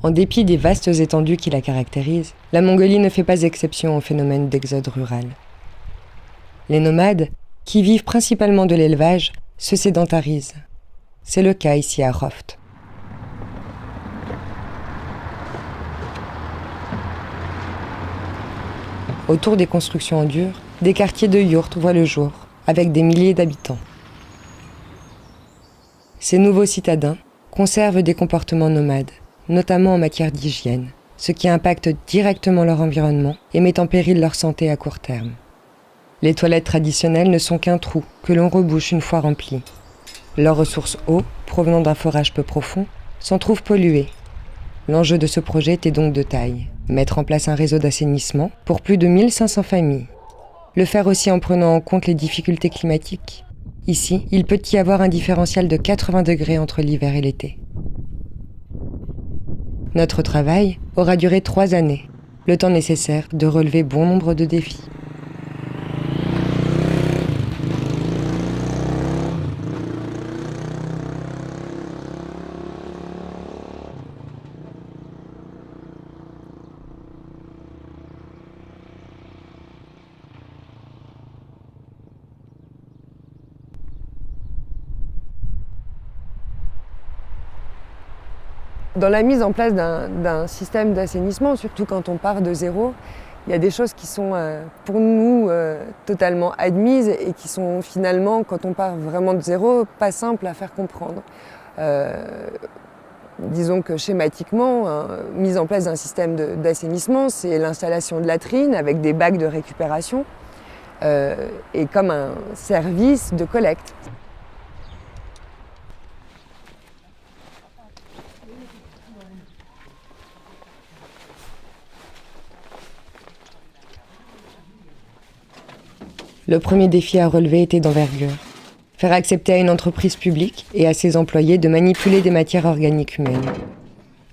En dépit des vastes étendues qui la caractérisent, la Mongolie ne fait pas exception au phénomène d'exode rural. Les nomades, qui vivent principalement de l'élevage, se sédentarisent. C'est le cas ici à Khoft. Autour des constructions en dur, des quartiers de yourtes voient le jour, avec des milliers d'habitants. Ces nouveaux citadins conservent des comportements nomades, notamment en matière d'hygiène, ce qui impacte directement leur environnement et met en péril leur santé à court terme. Les toilettes traditionnelles ne sont qu'un trou que l'on rebouche une fois rempli. Leurs ressources eau, provenant d'un forage peu profond, s'en trouvent polluées. L'enjeu de ce projet était donc de taille. Mettre en place un réseau d'assainissement pour plus de 1500 familles. Le faire aussi en prenant en compte les difficultés climatiques. Ici, il peut y avoir un différentiel de 80 degrés entre l'hiver et l'été. Notre travail aura duré 3 années, le temps nécessaire de relever bon nombre de défis. Dans la mise en place d'un système d'assainissement, surtout quand on part de zéro, il y a des choses qui sont pour nous totalement admises et qui sont finalement, quand on part vraiment de zéro, pas simples à faire comprendre. Disons que schématiquement, mise en place d'un système d'assainissement, c'est l'installation de latrines avec des bacs de récupération et comme un service de collecte. Le premier défi à relever était d'envergure. Faire accepter à une entreprise publique et à ses employés de manipuler des matières organiques humaines.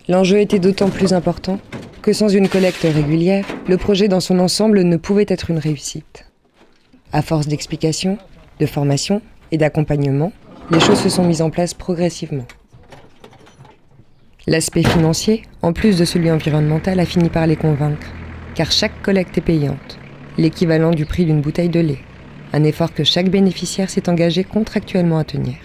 L'enjeu était d'autant plus important que sans une collecte régulière, le projet dans son ensemble ne pouvait être une réussite. À force d'explications, de formation et d'accompagnement, les choses se sont mises en place progressivement. L'aspect financier, en plus de celui environnemental, a fini par les convaincre, car chaque collecte est payante. L'équivalent du prix d'une bouteille de lait, un effort que chaque bénéficiaire s'est engagé contractuellement à tenir.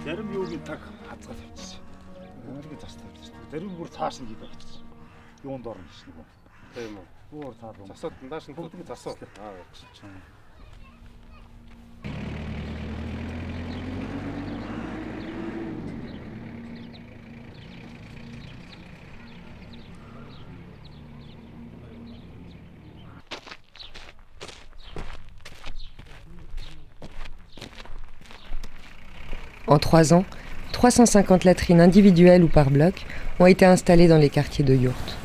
Зарим юугийн таг хацгаа тавьчихсан. Энерги зас тавьчихсан. Зарим бүр цааш нь хийх болчихсон. Юунд орно гэж нөгөө. Тийм үү. Бүр цаалуу. Засаад дааш нь бүгдийг засуу. Явчихсан. En 3 ans, 350 latrines individuelles ou par bloc ont été installées dans les quartiers de yourtes.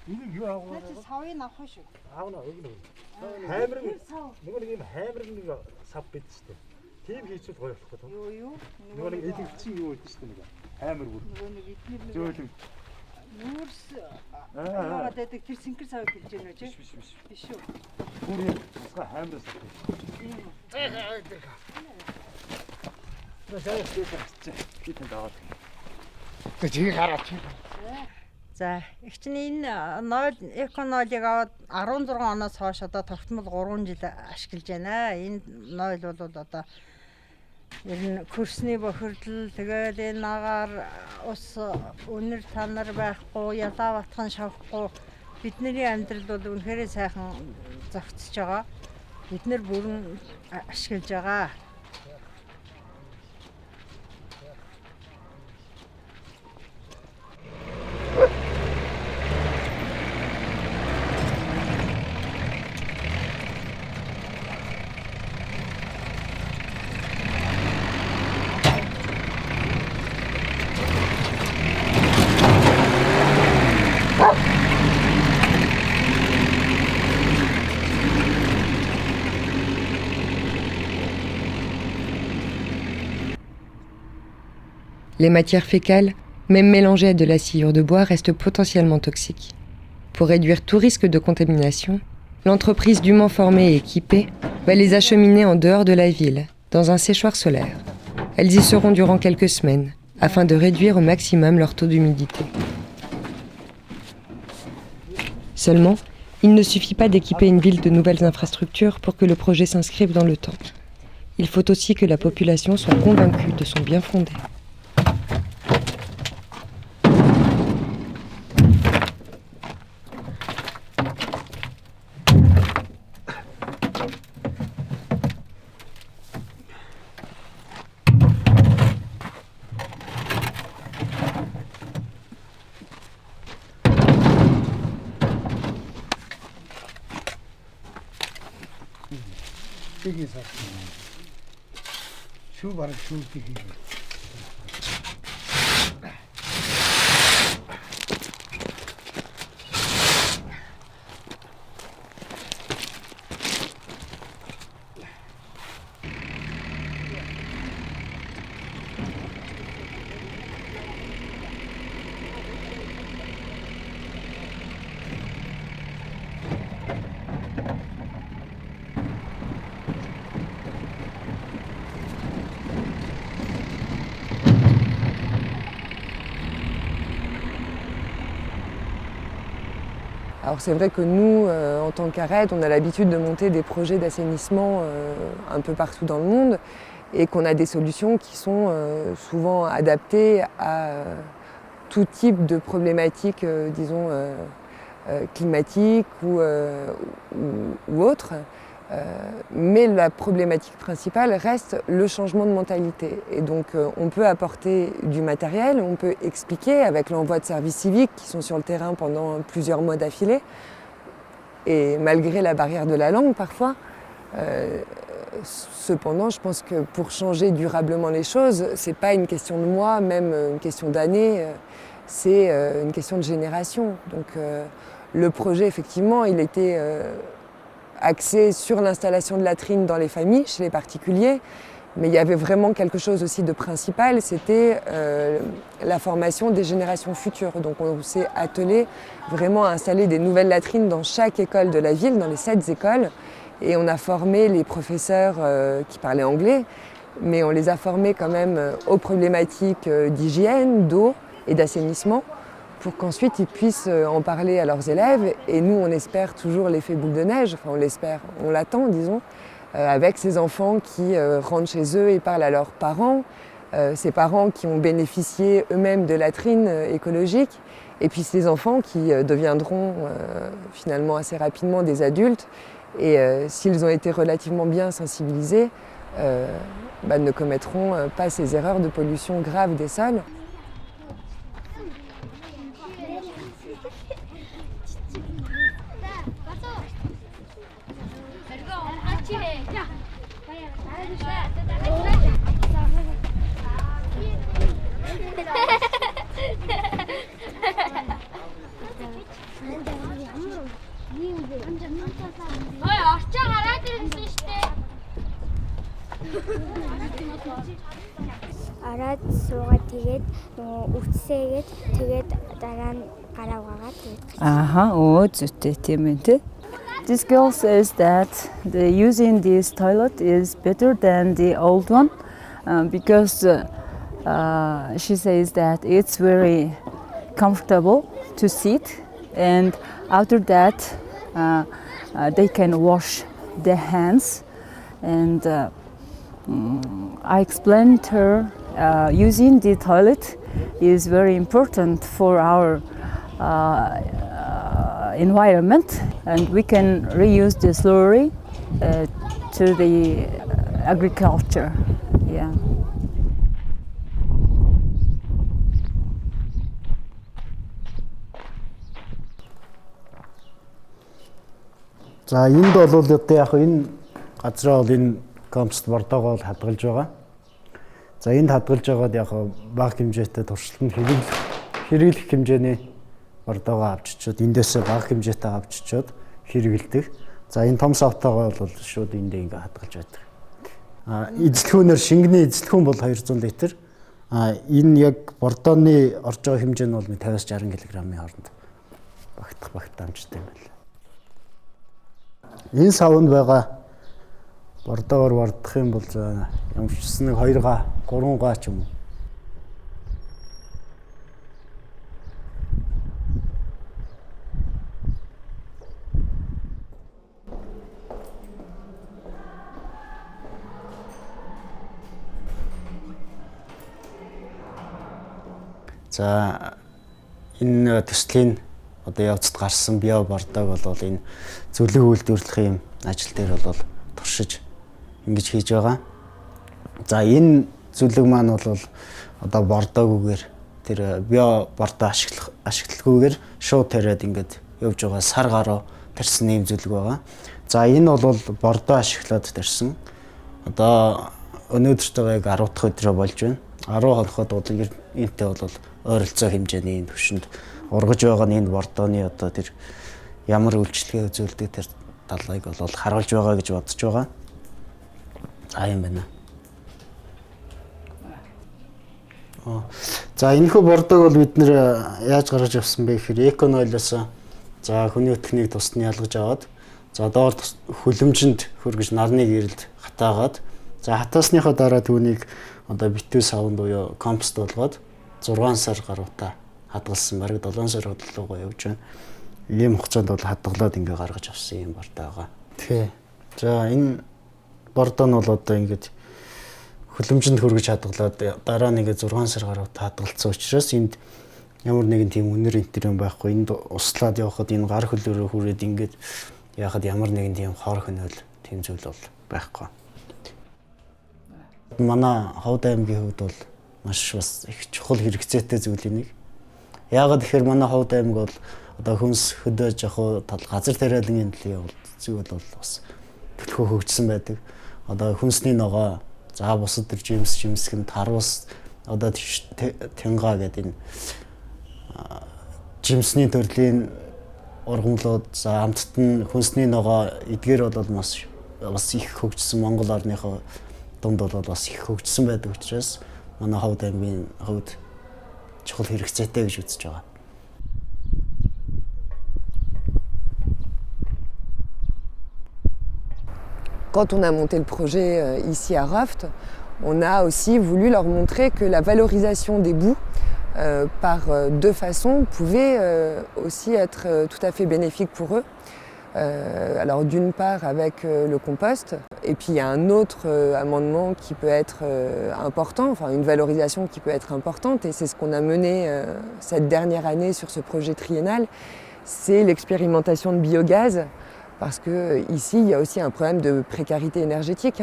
이거 하고 사회나 호시. 아우나 여기는 해버린 이거는 이 해버린 거 삽빛인데 TV хийчих гоёлохтой. Юу? Нөгөө нэг эдийн засгийн юу гэдэг чинь нэг амар бүр. Нөгөө нэг эдгээр Зөөлөн. нүүрс яагаад гэдэг тэр синхэр сав хэлж байна вэ? Биш үү? Бүр юм цасга хаймраас авчих. Бид даваад. Тэг хараач. За, их чинь энэ нойл эконоолыг аваад 16 оноос хойш одоо тогтмол 3 жил ашиглаж байна. Энэ нойл бол одоо ер нь курсны бохирдол тэгээд энэ нагаар ус үнэр танар байхгүй, ялаа батхан шавахгүй бидний амьдрал бол үнэхээр сайхан зохицож байгаа. Бид нэр бүрэн ашиглаж байгаа. Les matières fécales, même mélangées à de la sciure de bois, restent potentiellement toxiques. Pour réduire tout risque de contamination, l'entreprise dûment formée et équipée va les acheminer en dehors de la ville, dans un séchoir solaire. Elles y seront durant quelques semaines, afin de réduire au maximum leur taux d'humidité. Seulement, il ne suffit pas d'équiper une ville de nouvelles infrastructures pour que le projet s'inscrive dans le temps. Il faut aussi que la population soit convaincue de son bien fondé. 여기서 슈바를 슈기기 Alors c'est vrai que nous, en tant qu'ARED, on a l'habitude de monter des projets d'assainissement un peu partout dans le monde et qu'on a des solutions qui sont souvent adaptées à tout type de problématiques, disons, climatiques ou autres. Mais la problématique principale reste le changement de mentalité. Et donc on peut apporter du matériel, on peut expliquer avec l'envoi de services civiques qui sont sur le terrain pendant plusieurs mois d'affilée. Et malgré la barrière de la langue parfois, cependant je pense que pour changer durablement les choses, c'est pas une question de mois, même une question d'années, c'est une question de génération. Donc le projet effectivement il était axé sur l'installation de latrines dans les familles, chez les particuliers, mais il y avait vraiment quelque chose aussi de principal, c'était la formation des générations futures. Donc on s'est attelé vraiment à installer des nouvelles latrines dans chaque école de la ville, dans les 7 écoles, et on a formé les professeurs qui parlaient anglais, mais on les a formés quand même aux problématiques d'hygiène, d'eau et d'assainissement, pour qu'ensuite ils puissent en parler à leurs élèves. Et nous, on espère toujours l'effet boule de neige, enfin on l'espère, on l'attend disons, avec ces enfants qui rentrent chez eux et parlent à leurs parents, ces parents qui ont bénéficié eux-mêmes de latrines écologiques, et puis ces enfants qui deviendront finalement assez rapidement des adultes, et s'ils ont été relativement bien sensibilisés, ne commettront pas ces erreurs de pollution grave des sols. Ой, орчоо гараад ирсэн шүү дээ. Ороод суугаад тэгээд нөгөө үтсээгээд тэгээд дараа нь гараа угаагаад тэгээд зүйтэй тийм ээ тий. This girl says that using this toilet is better than the old one because she says that it's very comfortable to sit, and after that they can wash their hands. And I explained to her using the toilet is very important for our environment, and we can reuse the slurry to the agriculture. Yeah. За энд бол одоо яг энэ газраа бол энэ компост бордоогоо хадгалж байгаа. За энд хадгалж байгаад яг бага хэмжээтэй туршилтанд хэрэглэх хэмжээний бордоогоо авчичоод эндээсээ бага хэмжээтэй авчичоод хэрэгэлдэг. За энэ том савтайгаа бол шууд эндээ ингээ хадгалж байдаг. Эзлэхүүнээр шингэний эзлэхүүн бол 200 литр. Энэ яг бордооны орж байгаа хэмжээ нь бол 50-60 кг-ийн хооронд багтаамжтай юм байна. Энэ савнд байгаа бордоогоор бардах юм бол ямар ч гэсэн 2 га 3 га ч юм уу. За энэ төслийн одоо явцад гарсан био бордоог бол энэ зөвлөг үйлдвэрлэлийн ажил дээр бол туршиж ингэж хийж байгаа. За энэ зөвлөг маань бол одоо бордоогүйгээр тэр био бордоо ашиглахгүйгээр шууд тариад ингэж явж байгаа сар гаруй тарьсан нэм зөвлөг байгаа. За энэ бол бордоо ашиглаад тарьсан. Одоо өнөөдөртөө яг 10 дахь өдрөө болж байна. 10 хоногод бол энэтэй бол ойролцоо хэмжээний энэ төвшөнд ургаж байгаа нь энэ бордооны одоо тэр ямар үйлчлэгээ үзүүлдэг тэр талыг бол харуулж байгаа гэж бодож байгаа. Юм байна. За энэхүү бордоог бол бид нэр яаж гаргаж авсан бэ гэхээр Эконойлоос за хүний өтгөнийг тусны ялгаж аваад за доор хүлэмжинд хөргөж нарны гэрэлд хатаагаад за хатаасныхаа дараа түүнийг одоо битүү савнд буюу компост болгоод 6 сар гаруйта хадгалсан бараг 7 сар хөдөлгөөгөө явж байна. Ийм хугацаанд бол хадгалаад ингээ гаргаж авсан юм бордоогоо. Тэгээ. За энэ бордоо нь бол одоо ингээд хүлэмжинд хөргөж хадгалаад дараа нь ингээ 6 сар гаруйта хадгалсан учраас энд ямар нэгэн тийм үнэр энтер юм байхгүй. Энд услаад явхад энэ гар хөлөөрөө хүрээд ингээд яхад ямар нэгэн тийм хор хөнөөл тийм зүйл бол байхгүй. Манай Ховд аймгийн хувьд бол маш бас их чухал хэрэгцээтэй зүйлийн нэг. Яагаад тэгэхээр манай Ховд аймаг бол одоо хүнс хөдөөж яг газар тариалан эндлийн зүйл бол бас төлхөө хөгжсөн байдаг. Одоо хүнсний ногоо, за бусад төр жимсгэнд тарвас одоо тянгаа гэдэг энэ жимсний төрлийн ургамлууд за амттад нь хүнсний ногоо эдгээр бол бас их хөгжсөн Монгол орныхоо дунд бол бас их хөгжсөн байдаг учраас манай Ховд аймгийн хувьд чухал хэрэгцээтэй гэж үзэж байгаа. Quand on a monté le projet ici à Roft, on a aussi voulu leur montrer que la valorisation des boues par deux façons pouvait aussi être tout à fait bénéfique pour eux. Alors d'une part avec le compost, et puis il y a un autre amendement qui peut être important, enfin une valorisation qui peut être importante, et c'est ce qu'on a mené cette dernière année sur ce projet triennal, c'est l'expérimentation de biogaz, parce que ici il y a aussi un problème de précarité énergétique,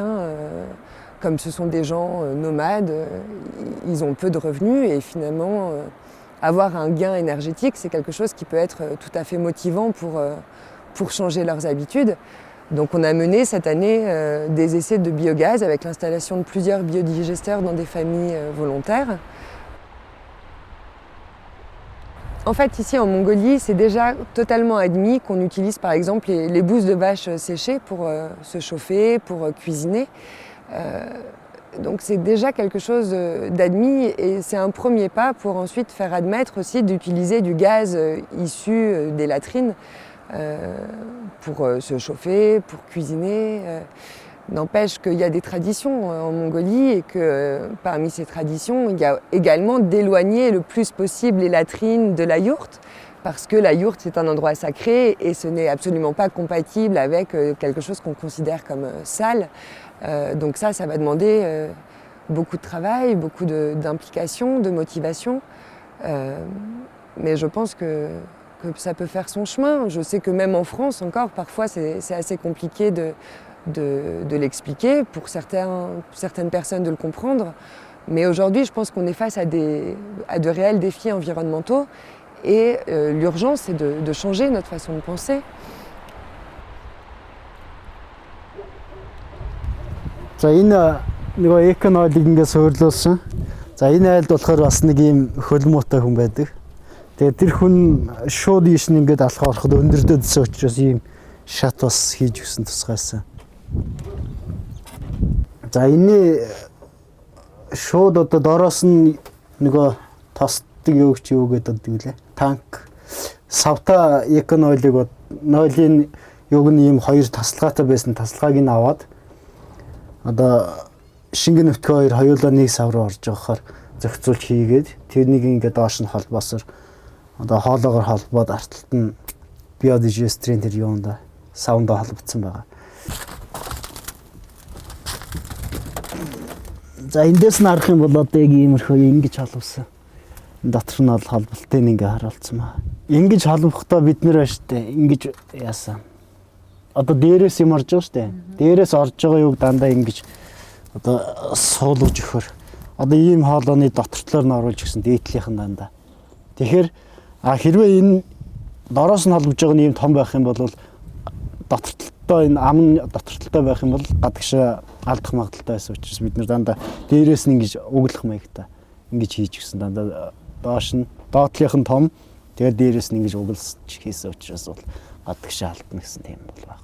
comme ce sont des gens nomades, ils ont peu de revenus, et finalement avoir un gain énergétique, c'est quelque chose qui peut être tout à fait motivant pour changer leurs habitudes. Donc on a mené cette année des essais de biogaz avec l'installation de plusieurs biodigesteurs dans des familles volontaires. En fait, ici en Mongolie, c'est déjà totalement admis qu'on utilise par exemple les bousses de vache séchées pour se chauffer, pour cuisiner. Donc c'est déjà quelque chose d'admis et c'est un premier pas pour ensuite faire admettre aussi d'utiliser du gaz issu des latrines pour se chauffer, pour cuisiner. N'empêche qu'il y a des traditions en Mongolie et que parmi ces traditions, il y a également d'éloigner le plus possible les latrines de la yourte parce que la yourte c'est un endroit sacré et ce n'est absolument pas compatible avec quelque chose qu'on considère comme sale. Donc ça va demander beaucoup de travail, beaucoup d'implication, de motivation. Mais je pense que ça peut faire son chemin. Je sais que même en France encore, parfois c'est assez compliqué de l'expliquer, pour certaines personnes de le comprendre. Mais aujourd'hui, je pense qu'on est face à de réels défis environnementaux et l'urgence, c'est de changer notre façon de penser. За энэ нөгөө эконоолыг ингээд суйрлуулсан. За энэ айлд болохоор бас нэг юм хөлмөөтэй хүн байдаг. Тэгээд тэр хүн шууд ийш нь ингээд алхах ороход өндөрдөөдсөн учраас ийм шат бас хийж өгсөн тусгайсан. За энэ шууд одоо доороос нь нөгөө тосдог юу гэж юу гэдэг вэ? Танк савта эконоолыг нойлын юг нь ийм хоёр тасалгаатай байсан тасалгааг нь аваад одоо шингэн нөтгөө хоёр хоёулаа нэг сав руу орж байгаахаар зохицуулж хийгээд тэрнийг ингээд доош нь холбоосоор одоо хоолоогоор холбоод арталт нь биодижестрийн тэр юунда савндаа холбогдсон байгаа. За эндээс нь харах юм бол одоо яг иймэрхүү ингэж холбосон. Дотор нь бол холболтыг ингээ харуулсан байна. Ингэж холбохдоо бид нэр штэ ингэж яасан. Одоо дээрээс юм орж байгаа штэ. Дээрээс орж байгаа юг дандаа ингэж одоо суулгаж өгөхөр. Одоо ийм хоолойны дотортлоор нь оруулж гисэн дээдлийнхэн дандаа. Тэгэхээр хэрвээ энэ дороос нь холбож байгаа нь ийм том байх юм бол дотортлолтой энэ ам нь дотортлолтой байх юм бол гадагшаа алдах магадaltaй байсан учраас бид нэр дандаа дээрээс нь ингэж өглөх маягтай ингэж хийж гисэн дандаа доош нь доотлийнхэн том тэгээд дээрээс нь ингэж углаж хийсэн учраас бол гадагшаа алдна гэсэн тийм бол байна.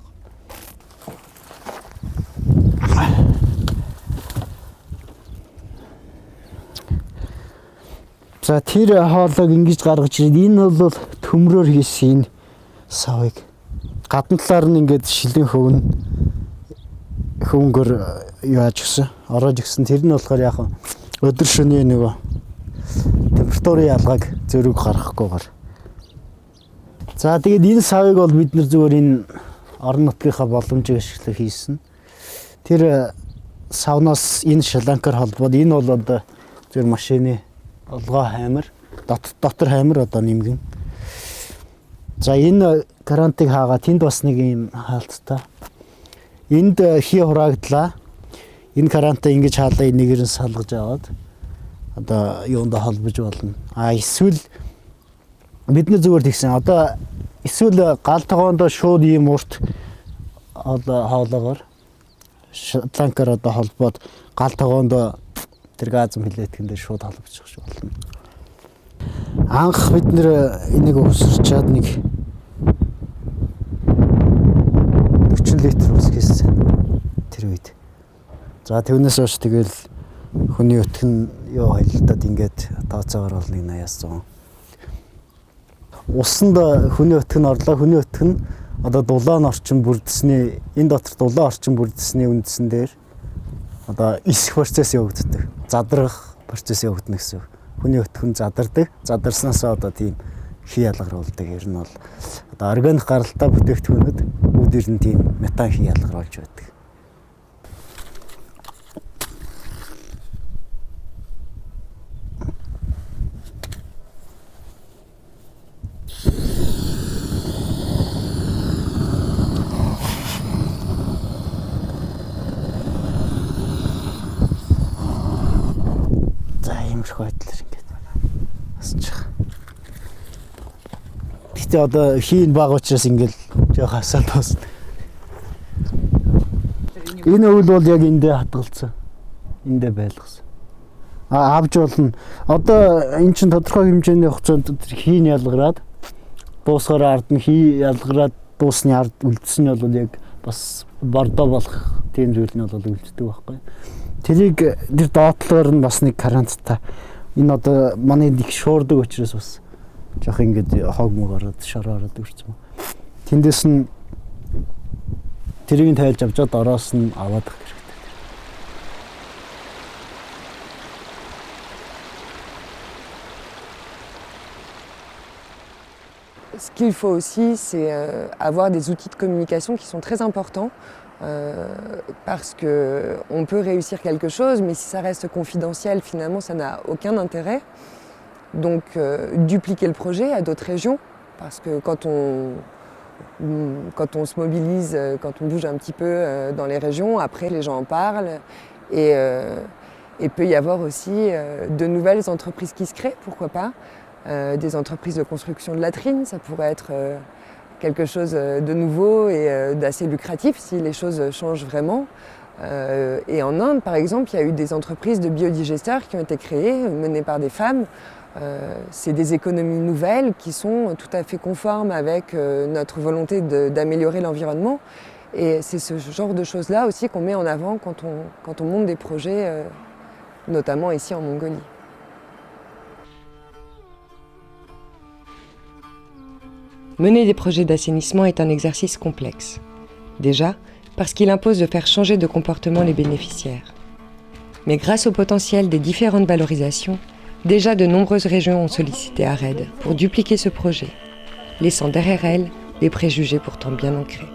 За тэр хоолойг ингэж гаргаж ирээд энэ бол төмрөөр хийсэн савыг гадна талаар нь ингэж шилэн хөвөнгөр яаж гисэн ороож гисэн тэр нь болохоор яг өдөр шөнийн нөгөө температурын ялгааг зөрөг гаргахгүйгээр. За тэгээд энэ савыг бол бид нар зүгээр энэ орон нутгийнхаа боломжийг ашиглаж хийсэн. Тэр савнаас энэ шаланкаар холбоод энэ бол одоо зөв машины олгоо хаймар дотор хаймар одоо нэмгэн. За энэ карантыг хаагаад тэнд бас нэг юм хаалттай. Энд хий хураагдлаа. Энэ карантаа ингэж хаалаа энийгээр нь салгаж аваад одоо юунд холбож болно. Эсвэл бид нар зүгээр тэгсэн. Одоо эсвэл гал тогоондоо шууд ийм урт хоолоогоор шатланкаар одоо холбоод гал тогоондоо тэр газм хилээтгэндээ шууд холбочих шиг болно. Анх бид нэр энийг өсөрчаад нэг 40 литр ус хийсэн тэр үед. За түүнээс хойш тэгэл хүний өтг нь юу хайлтаад ингээд тооцоогоор бол нэг 80-100. Усанд хүний өтг нь орлоо. Хүний өтг нь одоо дулаан орчин бүрдсэний энэ дотор дулаан орчин бүрдсэний үндсэн дээр одоо исэх процесс явагддаг. Задрах процесс явагдана гэсэн. Хүний өтг нь задардаг. Задарснаас одоо тийм хий ялгаруулдаг. Ер нь бол одоо органик гаралтай бүтээгдэхүүнүүд бүгдээр нь тийм метан хий ялгаруулж байдаг. Байдлаар ингээд асууж байгаа. Гэтэ одоо хийн баг учраас ингээд жоох асаал тоосна. Энэ үйл бол яг эндээ хатгалцсан. Эндээ байлгасан. авч болно. Одоо эн чинь тодорхой хэмжээний хугацаанд хийн ялгараад дуусгаар ард нь хий ялгараад дуусны ард үлдсэн нь бол яг бас бордоо болох тийм зүйл нь бол үлддэг байхгүй. Тэрийг тэр доотлоор нь бас нэг каранттай. Энэ одоо манай их шуурдаг учраас бас жоох ингэж хог мөгөөрөд шороороод үрцэн. Тэндээс нь тэрийг тайлж авчаад ороос нь аваад их хэрэгтэй. Ce qu'il faut aussi, c'est avoir des outils de communication qui sont très importants parce qu'on peut réussir quelque chose, mais si ça reste confidentiel, finalement, ça n'a aucun intérêt. Donc, dupliquer le projet à d'autres régions, parce que quand on se mobilise, quand on bouge un petit peu dans les régions, après les gens en parlent et peut y avoir aussi de nouvelles entreprises qui se créent, pourquoi pas. Des entreprises de construction de latrines, ça pourrait être quelque chose de nouveau et d'assez lucratif si les choses changent vraiment. Et en Inde, par exemple, il y a eu des entreprises de biodigesteurs qui ont été créées, menées par des femmes. C'est des économies nouvelles qui sont tout à fait conformes avec notre volonté d'améliorer l'environnement. Et c'est ce genre de choses-là aussi qu'on met en avant quand on monte des projets, notamment ici en Mongolie. Mener des projets d'assainissement est un exercice complexe. Déjà, parce qu'il impose de faire changer de comportement les bénéficiaires. Mais grâce au potentiel des différentes valorisations, déjà de nombreuses régions ont sollicité ARED pour dupliquer ce projet, laissant derrière elles des préjugés pourtant bien ancrés.